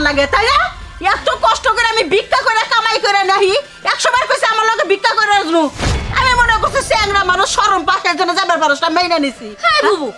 লাগে তাই না? এত কষ্ট করে আমি ভিক্ষা করে কামাই করে নাহি 100 বার কইছে আমার লগে ভিক্ষা করে আসনু। আমি মনে করছি স্যাংরা মানুষ শরম পাশের জন্য যাবার মানুষটা মেনে নিছি। হ্যাঁ বুবু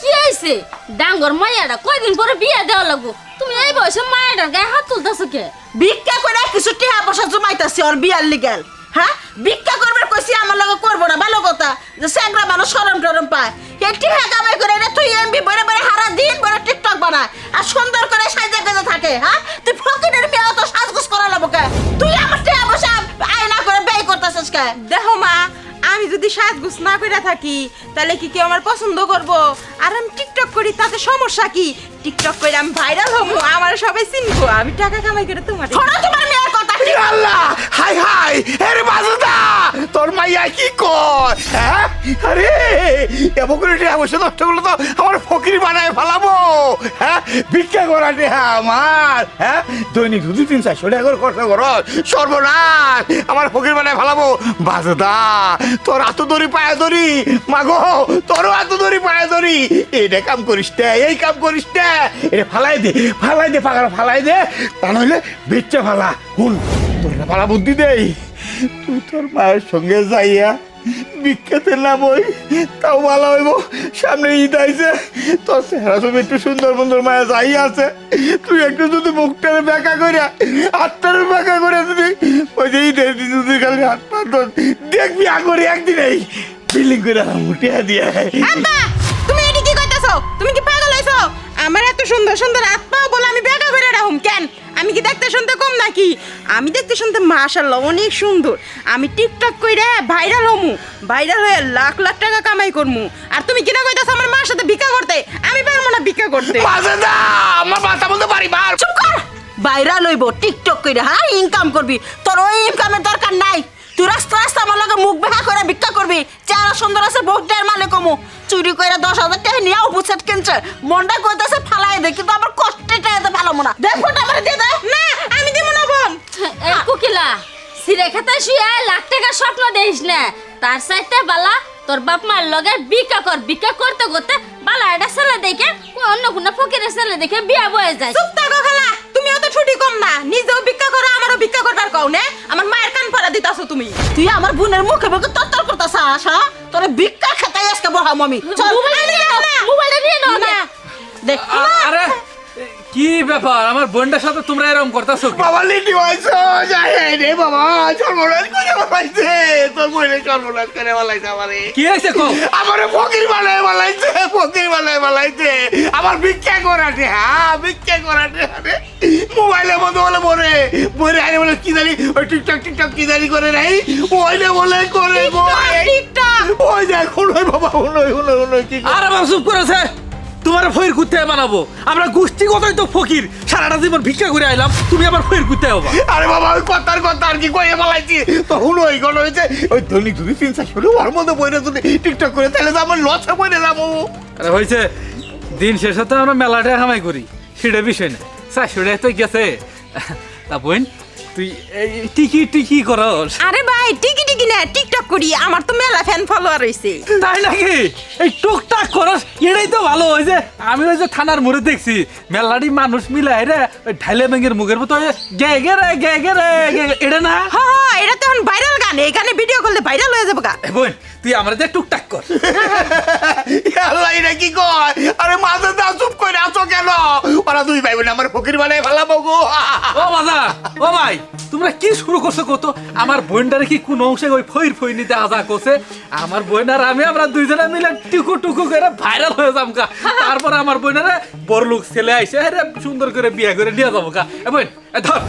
কি হইছে ডাঙ্গর মাইয়াটা কয়দিন পরে বিয়া দেওয়া লাগবো তুমি এই বয়সে মায়ের গায়ে হাত তুলতেছো কে? ভিক্ষা করে কিছু টিহা পয়সা জমাইতাছি ওর বিয়ার লিগেল। হ্যাঁ ভিক্ষা করবার কইছি আমার লগে করবো না ভালো কথা যে স্যাংরা মানুষ শরম টরম পায়। এই টিহা কামাই করে না তুই এমবি বড় বড় হারা দিন বড় টিকটক বানায় আর সুন্দর করে সাজা গেজে থাকে। হ্যাঁ তুই ফকিনের মেয়ে তো সাজগোজ করা লাগবো কে? তুই আমার টিহা পয়সা আয়না করে ব্যয় করতেছিস কে? দেখো মা আমি যদি সাজগুজ না করে থাকি তাহলে কি কেউ আমার পছন্দ করব? আর আমি টিকটক করি তাতে সমস্যা কি? টিকটক করে আমি ভাইরাল হবো আমার সবাই চিনবো আমি টাকা কামাই করে তোমার শোনো তোমার মেয়ের কথা। আল্লাহ হাই হাই আরে বাজুদা তোর মাইয়া কি কয় হ্যাঁ আরে এমন করে অবশ্য নষ্ট করলে তো আমার ফকির বানায় ফেলাবো। হ্যাঁ ভিক্ষা করাটে আমার হ্যাঁ দৈনিক 2-3-400 টাকা করে খরচা করো সর্বনাশ আমার ফকির বানায় ফেলাবো। বাজুদা তোর হাত ধরি পায়ে ধরি মাগো তোরও হাত ধরি পায়ে ধরি এইটা কাম করিস না এই কাম করিস না এটা ফালাই দে পাগার ফালাই দে তা নইলে বেচ্চা ফালা হুন তোর ফালা বুদ্ধি দেই তুই তোর মায়ের সঙ্গে যাইয়া বিখ্যাত নাম ওই তাও ভালো হইব। সামনে ঈদ আইছে তোর চেহারা ছবি একটু সুন্দর সুন্দর মায়া যাই আছে তুই একটু যদি মুখটারে বেঁকা করে হাতটারে বেঁকা করে যদি ওই যে ঈদের দিন যদি খালি হাত পা দেখবি আগরে একদিন এই বিল্ডিং করে উঠিয়া দিয়ে আব্বা তুমি এডি কি কইতাছো? তুমি কি পাগল হইছো? আমার এত সুন্দর সুন্দর হাত পা বলে আমি বেকা করে রাখুম কেন? আমি কি দেখতে শুনতে কম নাকি? আমি দেখতে শুনতে মাশাআল্লাহ অনেক সুন্দর। আমি টিকটক কইরা ভাইরাল হমু ভাইরাল হয়ে লাখ লাখ টাকা কামাই করমু। আর তুমি কিনা কইতাছো আমার মার সাথে ভিক্ষা করতে? আমি পারবো না ভিক্ষা করতে। বাজে না আমার মাথা বলতে পারি মার চুপ কর। ভাইরাল হইব টিকটক কইরা হ্যাঁ ইনকাম করবি তোর ওই ইনকামের দরকার নাই। তুই রাস্তা রাস্তা আমার লগে মুখ বেহা করে ভিক্ষা করবি। চেহারা সুন্দর আছে বহুটার মালে কমু চুরি করে 10,000 টাকা নিয়ে উপসেট কিনছে মনটা কইতাছে ফালাই দে কিন্তু আমার কষ্টে টাকাতে ভালো মনে দেখ ফোনটা আমার দিয়ে দে। না আমি দিব না বোন। এই কুকিলা সিরে খাতা শুয়ে লাখ টাকার স্বপ্ন দেখিস না তার সাইডটা বালা তোর বাপ মার লগে ভিক্ষা করতে করতে বালা একটা ছেলে দেখে অন্য কোনো ফকিরের ছেলে দেখে বিয়া বয়ে যায়। চুপ থাকো খালা তুমিও তো ছুটি কম না নিজেও ভিক্ষা করো আমারও ভিক্ষা করবার কও না আমার মায়ের কান ফাড়া দিতাছো তুমি। তুই আমার বোনের মুখে মুখে তত্তর করতেছ আশা তোর ভিক্ষা খেতাই আজকে বহাম আমি মোবাইলটা নিয়ে নাও না দেখ আরে কি ব্যাপার আমার বোনটার সাথে তোমরা এরকম করতেছো কি? বাবা লিটি হয়েছে যাই রে বাবা সর্বনাশ করে বলাইছে তোর বোনের সর্বনাশ করে বলাইছে আমারে কি হয়েছে কো? আমারে ফকির বানায় বলাইছে আমার ভিক্ষা করাতে হ্যাঁ ভিক্ষা করাতে আরে মোবাইলের মধ্যে বলে বলে আরে বলে কি জানি ওই টিকটক কি জানি করে নাই ওইলে বলে করে টিকটক ওই দেখ হুনই বাবা হুনই কি আরে বাবা চুপ করেছে তোমার ফকির কুত্তে বানাবো আমরা গোষ্ঠী কতই তো ফকির সারাটা জীবন ভিক্ষা করে আইলাম তুমি আবার ফকির কুত্তে হবা। আরে বাবা ওই কথার কথা আর কি কইয়ে বলাইছি তো হুনই গণ হয়েছে ওই দৈনিক 2-3-400 ওর মধ্যে বইরে যদি টিকটক করে তাহলে তো আমার লসে বইরে যাবো। আরে হয়েছে দিন শেষ হতে আমরা মেলাটা কামাই করি সেটা বিষয় না 400 টাকা তো গেছে তা বোন তুই টিকি করস? আরে ভাই টিকি না টিকটক করি আমার তো মেলা ফ্যান ফলোয়ার হইছে। তাই নাকি এই টুকটাক করস এটাই তো ভালো হয়েছে। আমি ওই যে থানার মোড়ে দেখছি মেলাডি মানুষ মিলাই রে ওই ঢাইলে ব্যাঙের মুখের মতো গে রে এটা না হ্যাঁ এটা তো এখন ভাইরাল গান এই গানে ভিডিও করলে ভাইরাল হয়ে যাবে গা। বোন তুই আমার যে টুকটাক কর। আল্লাহ এটা কি কয় আরে মাথা দাও চুপ করে আছো কেন ওরা দুই ভাই বোন আমার ফকির বানায় ফেলাবো গো। ও বাজা ও ভাই তোমরা কি শুরু করছো কত আমার বোনটারে কি কোন অংশে ওই ফইর নিতে আজা করছে আমার বোন আর আমি আমরা দুইজনে মিলে টুকু করে ভাইরাল হয়ে যাবো গা। তারপর আমার বোনেরা বড় লোক ছেলে আইসে আরে সুন্দর করে বিয়ে করে নিয়ে যাবো গা। বোন ধর